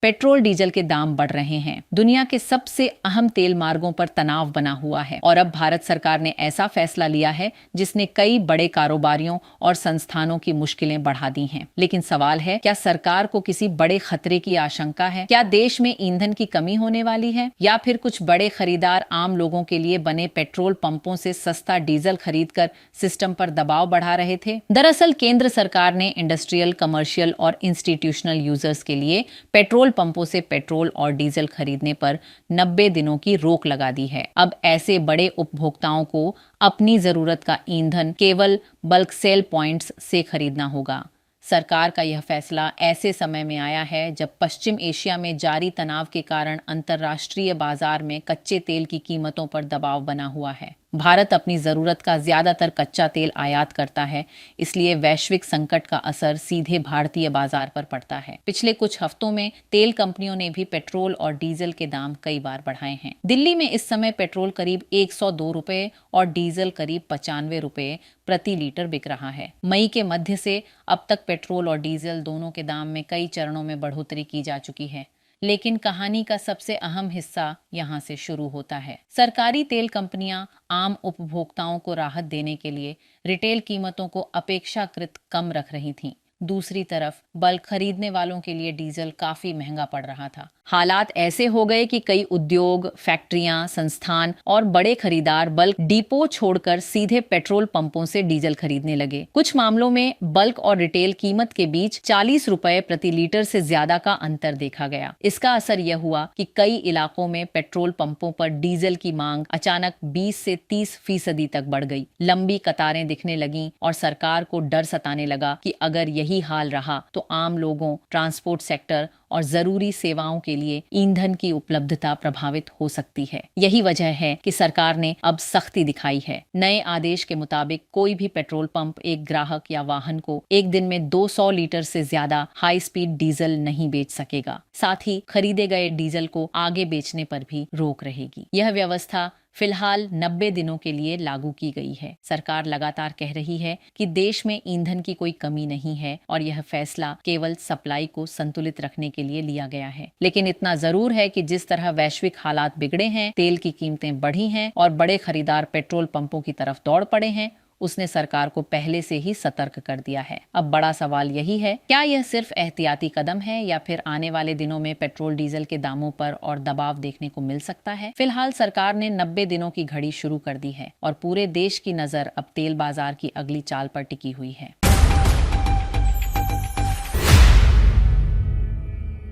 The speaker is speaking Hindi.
पेट्रोल डीजल के दाम बढ़ रहे हैं। दुनिया के सबसे अहम तेल मार्गों पर तनाव बना हुआ है और अब भारत सरकार ने ऐसा फैसला लिया है जिसने कई बड़े कारोबारियों और संस्थानों की मुश्किलें बढ़ा दी हैं। लेकिन सवाल है, क्या सरकार को किसी बड़े खतरे की आशंका है? क्या देश में ईंधन की कमी होने वाली है या फिर कुछ बड़े खरीदार आम लोगों के लिए बने पेट्रोल पंपों से सस्ता डीजल खरीदकर सिस्टम पर दबाव बढ़ा रहे थे? दरअसल केंद्र सरकार ने इंडस्ट्रियल, कमर्शियल और इंस्टीट्यूशनल यूजर्स के लिए पेट्रोल पंपों से पेट्रोल और डीजल खरीदने पर 90 दिनों की रोक लगा दी है। अब ऐसे बड़े उपभोक्ताओं को अपनी जरूरत का ईंधन केवल बल्क सेल पॉइंट्स से खरीदना होगा। सरकार का यह फैसला ऐसे समय में आया है जब पश्चिम एशिया में जारी तनाव के कारण अंतर्राष्ट्रीय बाजार में कच्चे तेल की कीमतों पर दबाव बना हुआ है। भारत अपनी जरूरत का ज्यादातर कच्चा तेल आयात करता है, इसलिए वैश्विक संकट का असर सीधे भारतीय बाजार पर पड़ता है। पिछले कुछ हफ्तों में तेल कंपनियों ने भी पेट्रोल और डीजल के दाम कई बार बढ़ाए हैं। दिल्ली में इस समय पेट्रोल करीब 102 रुपए और डीजल करीब 95 रुपए प्रति लीटर बिक रहा है। मई के मध्य से अब तक पेट्रोल और डीजल दोनों के दाम में कई चरणों में बढ़ोतरी की जा चुकी है। लेकिन कहानी का सबसे अहम हिस्सा यहाँ से शुरू होता है। सरकारी तेल कंपनियां आम उपभोक्ताओं को राहत देने के लिए रिटेल कीमतों को अपेक्षाकृत कम रख रही थीं। दूसरी तरफ बल्क खरीदने वालों के लिए डीजल काफी महंगा पड़ रहा था। हालात ऐसे हो गए कि कई उद्योग, फैक्ट्रियां, संस्थान और बड़े खरीदार बल्क डिपो छोड़कर सीधे पेट्रोल पंपों से डीजल खरीदने लगे। कुछ मामलों में बल्क और रिटेल कीमत के बीच 40 रुपए प्रति लीटर से ज्यादा का अंतर देखा गया। इसका असर यह हुआ कि कई इलाकों में पेट्रोल पंपों पर डीजल की मांग अचानक 20 से 30% तक बढ़ गई। लंबी कतारें दिखने लगीं और सरकार को डर सताने लगा कि अगर यही हाल रहा तो आम लोगों, ट्रांसपोर्ट सेक्टर और जरूरी सेवाओं के लिए ईंधन की उपलब्धता प्रभावित हो सकती है। यही वजह है कि सरकार ने अब सख्ती दिखाई है। नए आदेश के मुताबिक कोई भी पेट्रोल पंप एक ग्राहक या वाहन को एक दिन में 200 लीटर से ज्यादा हाई स्पीड डीजल नहीं बेच सकेगा। साथ ही खरीदे गए डीजल को आगे बेचने पर भी रोक रहेगी। यह व्यवस्था फिलहाल 90 दिनों के लिए लागू की गई है। सरकार लगातार कह रही है कि देश में ईंधन की कोई कमी नहीं है और यह फैसला केवल सप्लाई को संतुलित रखने के लिए लिया गया है। लेकिन इतना जरूर है कि जिस तरह वैश्विक हालात बिगड़े हैं, तेल की कीमतें बढ़ी हैं और बड़े खरीदार पेट्रोल पंपों की तरफ दौड़ पड़े हैं, उसने सरकार को पहले से ही सतर्क कर दिया है। अब बड़ा सवाल यही है, क्या यह सिर्फ एहतियाती कदम है या फिर आने वाले दिनों में पेट्रोल डीजल के दामों पर और दबाव देखने को मिल सकता है? फिलहाल सरकार ने 90 दिनों की घड़ी शुरू कर दी है और पूरे देश की नजर अब तेल बाजार की अगली चाल पर टिकी हुई है।